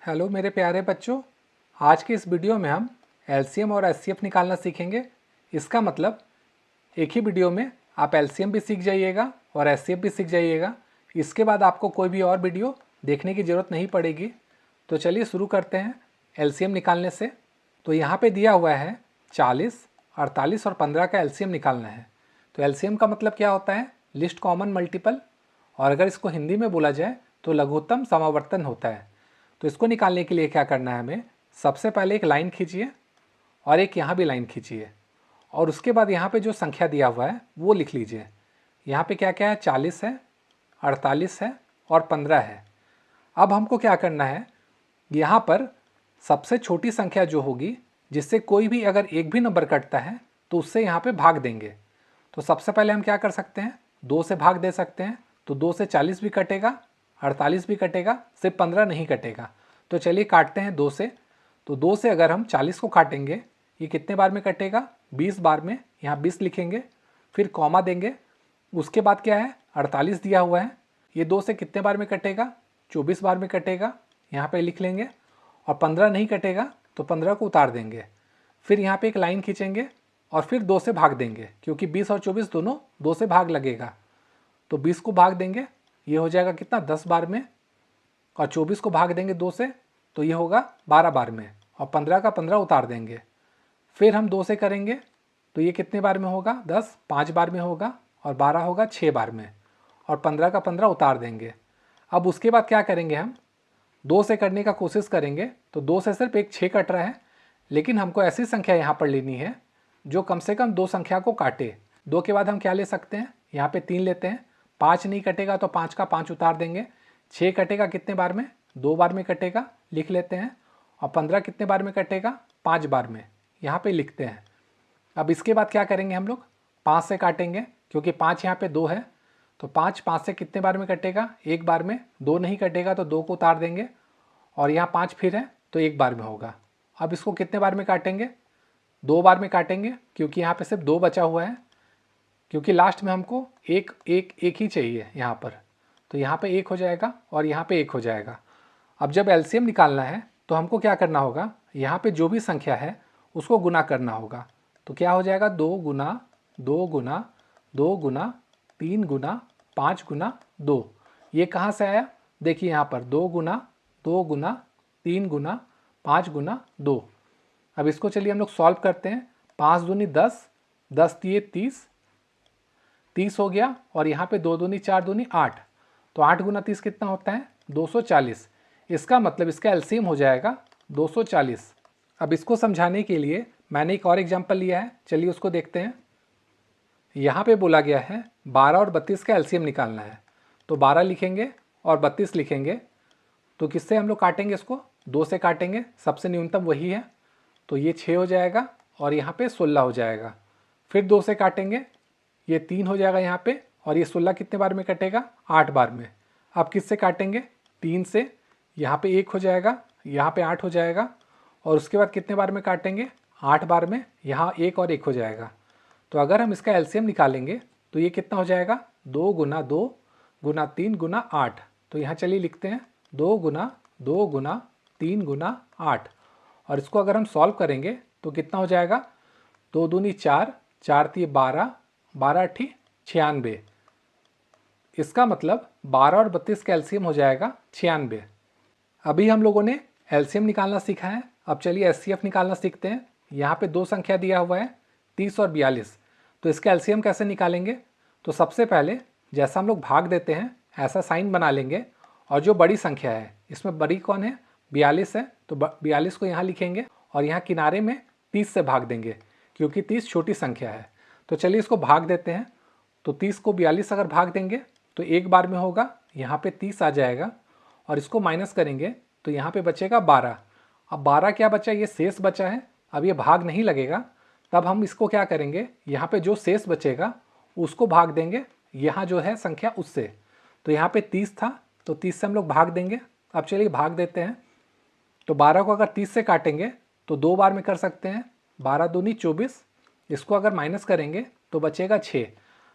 Hello मेरे प्यारे बच्चों, आज के इस वीडियो में हम एलसीएम और एचसीएफ निकालना सीखेंगे। इसका मतलब एक ही वीडियो में आप एलसीएम भी सीख जाइएगा और एचसीएफ भी सीख जाइएगा। इसके बाद आपको कोई भी और वीडियो देखने की ज़रूरत नहीं पड़ेगी। तो चलिए शुरू करते हैं एलसीएम निकालने से। तो यहाँ पे दिया हुआ है 40, 48 और 15 का एलसीएम निकालना है। तो एलसीएम का मतलब क्या होता है? लिस्ट कॉमन मल्टीपल, और अगर इसको हिंदी में बोला जाए तो लघुत्तम समावर्तन होता है। तो इसको निकालने के लिए क्या करना है हमें? सबसे पहले एक लाइन खींचिए और एक यहाँ भी लाइन खींचिए, और उसके बाद यहाँ पे जो संख्या दिया हुआ है वो लिख लीजिए। यहाँ पे क्या क्या है? 40 है, 48 है और 15 है। अब हमको क्या करना है, यहाँ पर सबसे छोटी संख्या जो होगी, जिससे कोई भी अगर एक भी नंबर कटता है तो उससे यहाँ पे भाग देंगे। तो सबसे पहले हम क्या कर सकते हैं? 2 से भाग दे सकते हैं। तो 2 से 40 भी कटेगा, 48 भी कटेगा, सिर्फ 15 नहीं कटेगा। तो चलिए काटते हैं 2 से। तो 2 से अगर हम 40 को काटेंगे, ये कितने बार में कटेगा? 20 बार में। यहाँ 20 लिखेंगे, फिर कॉमा देंगे। उसके बाद क्या है? 48 दिया हुआ है, ये 2 से कितने बार में कटेगा? 24 बार में कटेगा, यहाँ पे लिख लेंगे। और 15 नहीं कटेगा तो 15 को उतार देंगे। फिर यहाँ पे एक लाइन खींचेंगे और फिर 2 से भाग देंगे, क्योंकि 20 और 24 दोनों 2 से भाग लगेगा। तो 20 को भाग देंगे, ये हो जाएगा कितना? 10 बार में। और 24 को भाग देंगे 2 से, तो ये होगा 12 बार में। और 15 का 15 उतार देंगे। फिर हम 2 से करेंगे तो ये कितने बार में होगा? 10 5 बार में होगा, और 12 होगा 6 बार में। और 15 का 15 उतार देंगे। अब उसके बाद क्या करेंगे, हम 2 से करने का कोशिश करेंगे। तो 2 से सिर्फ एक 6 कट रहा है, लेकिन हमको ऐसी संख्या यहाँ पर लेनी है जो कम से कम 2 संख्या को काटे। 2 के बाद हम क्या ले सकते हैं? यहाँ पे 3 लेते हैं। 5 नहीं कटेगा तो 5 का 5 उतार देंगे। 6 कटेगा कितने बार में? 2 बार में कटेगा, लिख लेते हैं। और 15 कितने बार में कटेगा? 5 बार में, यहाँ पे लिखते हैं। अब इसके बाद क्या करेंगे हम लोग? 5 से काटेंगे, क्योंकि 5 यहाँ पे 2 है। तो 5 से कितने बार में कटेगा? 1 बार में। 2 नहीं कटेगा तो 2 को उतार देंगे। और यहाँ 5 फिर है तो 1 बार में होगा। अब इसको कितने बार में काटेंगे? 2 बार में काटेंगे, क्योंकि यहाँ पे सिर्फ 2 बचा हुआ है, क्योंकि लास्ट में हमको एक एक एक ही चाहिए यहाँ पर। तो यहाँ पे 1 हो जाएगा और यहाँ पे 1 हो जाएगा। अब जब एलसीएम निकालना है तो हमको क्या करना होगा? यहाँ पे जो भी संख्या है उसको गुना करना होगा। तो क्या हो जाएगा? 2 गुना 2 गुना 2 गुना 3 गुना 5 गुना 2। ये कहाँ से आया? देखिए यहाँ पर 2 गुना 2 गुना 3 गुना 5 गुना 2। अब इसको चलिए हम लोग सॉल्व करते हैं। 5 दूनी 10, 10 दिए 30, 30 हो गया। और यहाँ पे 2 दूनी 4 दूनी 8। तो 8 गुना 30 कितना होता है? 240। इसका मतलब इसका एलसीएम हो जाएगा 240। अब इसको समझाने के लिए मैंने एक और एग्जांपल लिया है, चलिए उसको देखते हैं। यहाँ पे बोला गया है 12 और 32 का एलसीएम निकालना है। तो 12 लिखेंगे और 32 लिखेंगे। तो किससे हम लोग काटेंगे इसको? 2 से काटेंगे, सबसे न्यूनतम वही है। तो ये 6 हो जाएगा और यहाँ पे 16 हो जाएगा। फिर 2 से काटेंगे, ये 3 हो जाएगा यहाँ पे। और ये 16 कितने बार में कटेगा? 8 बार में। अब किससे काटेंगे? 3 से। यहाँ पे 1 हो जाएगा, यहाँ पे 8 हो जाएगा। और उसके बाद कितने बार में काटेंगे? 8 बार में। यहाँ 1 और 1 हो जाएगा। तो अगर हम इसका एलसीएम निकालेंगे तो ये कितना हो जाएगा? 2 गुना 2 गुना 3 गुना 8। तो यहाँ चलिए लिखते हैं 2 गुना 2 गुना 3 गुना 8। और इसको अगर हम सॉल्व करेंगे तो कितना हो जाएगा? 2 दूनी 4, 4 3 12, 12 अठी 96। इसका मतलब 12 और 32 का एलसीएम हो जाएगा 96। अभी हम लोगों ने एलसीएम निकालना सीखा है। अब चलिए एचसीएफ निकालना सीखते हैं। यहाँ पे 2 संख्या दिया हुआ है, 30 और 42। तो इसका एलसीएम कैसे निकालेंगे? तो सबसे पहले जैसा हम लोग भाग देते हैं ऐसा साइन बना लेंगे। और जो बड़ी संख्या है, इसमें बड़ी कौन है? 42 है। तो 42 को यहाँ लिखेंगे और यहाँ किनारे में 30 से भाग देंगे, क्योंकि 30 छोटी संख्या है। तो चलिए इसको भाग देते हैं। तो 30 को 42 अगर भाग देंगे तो 1 बार में होगा, यहाँ पे 30 आ जाएगा। और इसको माइनस करेंगे तो यहाँ पे बचेगा 12। अब 12 क्या बचा? ये शेष बचा है। अब ये भाग नहीं लगेगा। तब हम इसको क्या करेंगे? यहाँ पे जो शेष बचेगा उसको भाग देंगे, यहाँ जो है संख्या उससे। तो यहाँ पे 30 था, तो 30 से हम लोग भाग देंगे। अब चलिए भाग देते हैं। तो 12 को अगर 30 से काटेंगे तो 2 बार में कर सकते हैं। 12 दूनी 24। इसको अगर माइनस करेंगे तो बचेगा 6।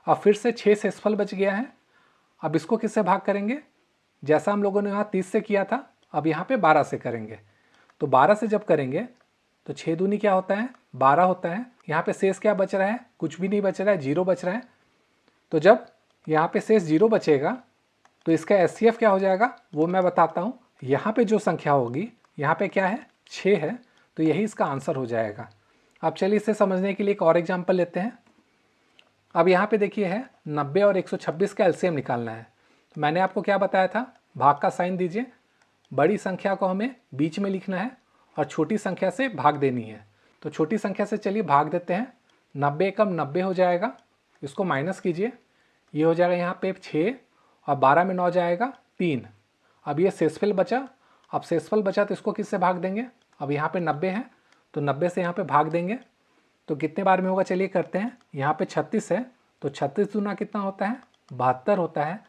अब फिर से 6 शेषफल बच गया है। अब इसको किससे भाग करेंगे? जैसा हम लोगों ने यहाँ 30 से किया था, अब यहाँ पे 12 से करेंगे। तो 12 से जब करेंगे तो 6 दूनी क्या होता है, 12 होता है। यहाँ पे शेष क्या बच रहा है, कुछ भी नहीं बच रहा है, 0 बच रहा है। तो जब यहाँ पे शेष 0 बचेगा तो इसका एचसीएफ क्या हो जाएगा वो मैं बताता हूँ। यहाँ पे जो संख्या होगी, यहाँ पे क्या है 6 है, तो यही इसका आंसर हो जाएगा। अब चलिए इसे समझने के लिए एक और एग्जाम्पल लेते हैं। अब यहाँ पे देखिए है 90 और 126 का एलसीएम निकालना है। तो मैंने आपको क्या बताया था, भाग का साइन दीजिए, बड़ी संख्या को हमें बीच में लिखना है और छोटी संख्या से भाग देनी है। तो छोटी संख्या से चलिए भाग देते हैं। 90 कम 90 हो जाएगा, इसको माइनस कीजिए, ये हो जाएगा यहाँ पे 6 और 12 में 9 जाएगा 3। अब ये शेषफल बचा, अब शेषफल बचा तो इसको किससे भाग देंगे, अब यहाँ पे 90 है तो 90 से यहाँ पे भाग देंगे। तो कितने बार में होगा चलिए करते हैं। यहाँ पे 36 है तो 36 दूना कितना होता है, 72 होता है।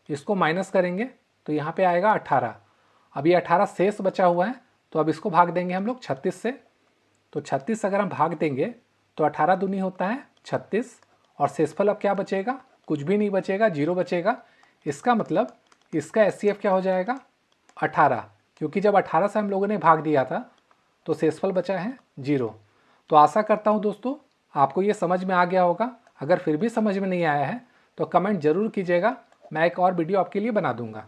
इसको माइनस करेंगे तो यहाँ पे आएगा 18। अब ये 18 शेष बचा हुआ है तो अब इसको भाग देंगे हम लोग 36 से। तो 36 अगर हम भाग देंगे तो 18 दूनी होता है 36 और शेषफल अब क्या बचेगा, कुछ भी नहीं बचेगा, 0 बचेगा। इसका मतलब इसका एचसीएफ क्या हो जाएगा 18, क्योंकि जब 18 से हम लोगों ने भाग दिया था तो शेषफल बचा है 0। तो आशा करता हूँ दोस्तों आपको ये समझ में आ गया होगा। अगर फिर भी समझ में नहीं आया है तो कमेंट ज़रूर कीजिएगा, मैं एक और वीडियो आपके लिए बना दूँगा।